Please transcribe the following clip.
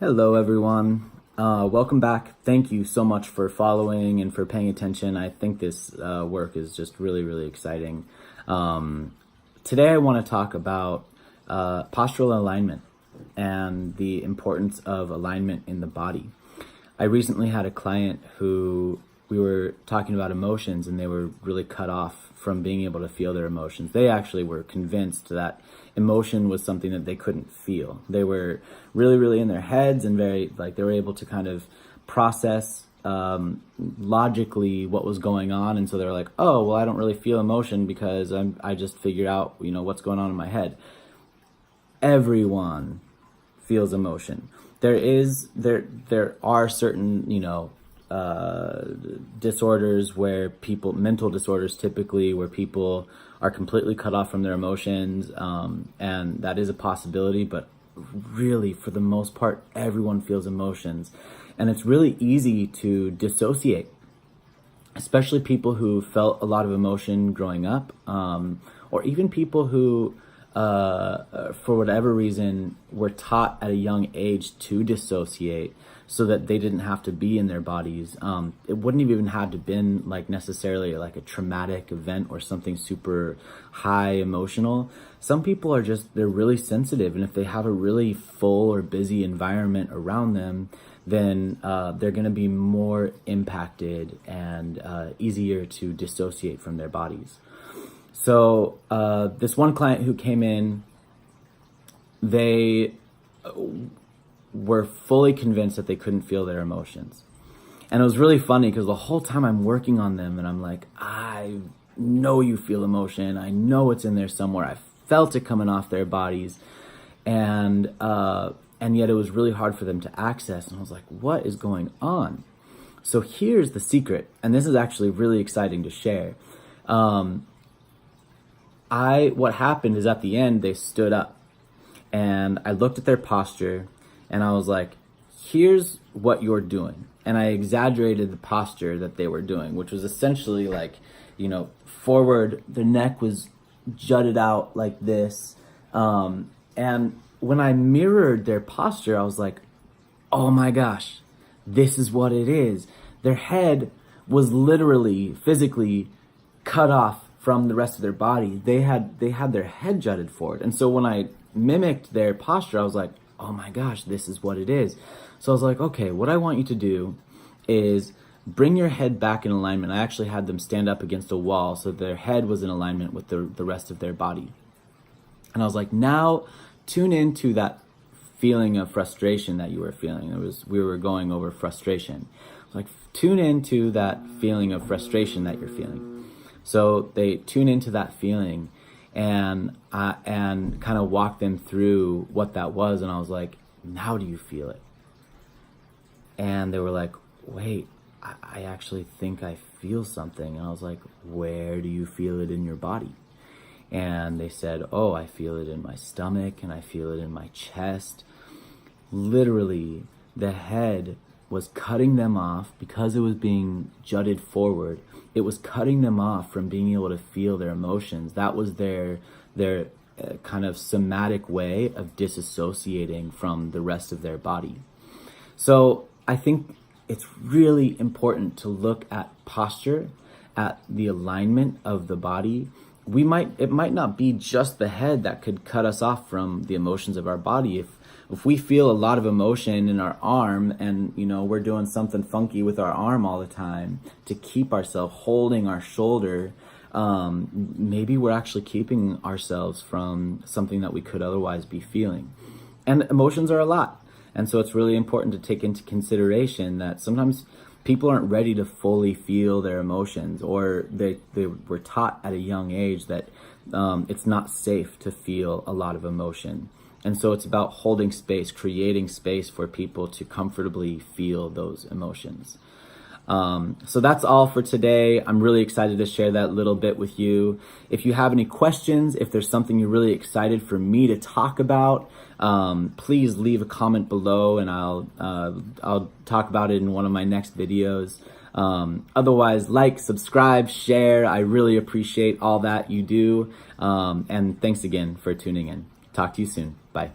Hello, everyone. Welcome back. Thank you so much for following and for paying attention. I think this work is just really, really exciting. Today, I want to talk about postural alignment and the importance of alignment in the body. I recently had a client who we were talking about emotions, and they were really cut off from being able to feel their emotions. They actually were convinced that emotion was something that they couldn't feel. They were really, really in their heads and they were able to kind of process logically what was going on. And so they're like, oh, well, I don't really feel emotion because I just figured out, what's going on in my head. Everyone feels emotion. There are certain, disorders where mental disorders typically, where people are completely cut off from their emotions, and that is a possibility, but really, for the most part, everyone feels emotions, and it's really easy to dissociate, especially people who felt a lot of emotion growing up, or even people who, for whatever reason, were taught at a young age to dissociate so that they didn't have to be in their bodies. It wouldn't have even had to been necessarily like a traumatic event or something super high emotional. Some people they're really sensitive, and if they have a really full or busy environment around them, then they're gonna be more impacted and easier to dissociate from their bodies. So this one client who came in, they were fully convinced that they couldn't feel their emotions. And it was really funny because the whole time I'm working on them and I'm like, I know you feel emotion. I know it's in there somewhere. I felt it coming off their bodies. And yet it was really hard for them to access. And I was like, what is going on? So here's the secret. And this is actually really exciting to share. What happened is at the end, they stood up and I looked at their posture and I was like, here's what you're doing. And I exaggerated the posture that they were doing, which was essentially forward. Their neck was jutted out like this. And when I mirrored their posture, I was like, oh my gosh, this is what it is. Their head was literally, physically cut off from the rest of their body. They had their head jutted forward. And so when I mimicked their posture, I was like, oh my gosh, this is what it is. So I was like, okay, what I want you to do is bring your head back in alignment. I actually had them stand up against a wall so their head was in alignment with the rest of their body. And I was like, now tune into that feeling of frustration that you were feeling. We were going over frustration. I was like, tune into that feeling of frustration that you're feeling. So they tune into that feeling and kind of walk them through what that was. And I was like, how do you feel it? And they were like, wait, I actually think I feel something. And I was like, where do you feel it in your body? And they said, oh, I feel it in my stomach and I feel it in my chest. Literally, the head was cutting them off because it was being jutted forward. It was cutting them off from being able to feel their emotions. That was their kind of somatic way of disassociating from the rest of their body. So I think it's really important to look at posture, at the alignment of the body. It might not be just the head that could cut us off from the emotions of our body. If we feel a lot of emotion in our arm and we're doing something funky with our arm all the time to keep ourselves holding our shoulder, maybe we're actually keeping ourselves from something that we could otherwise be feeling. And emotions are a lot. And so it's really important to take into consideration that sometimes people aren't ready to fully feel their emotions, or they were taught at a young age that it's not safe to feel a lot of emotion. And so it's about holding space, creating space for people to comfortably feel those emotions. So that's all for today. I'm really excited to share that little bit with you. If you have any questions, if there's something you're really excited for me to talk about, please leave a comment below and I'll talk about it in one of my next videos. Otherwise, like, subscribe, share. I really appreciate all that you do. And thanks again for tuning in. Talk to you soon. Bye.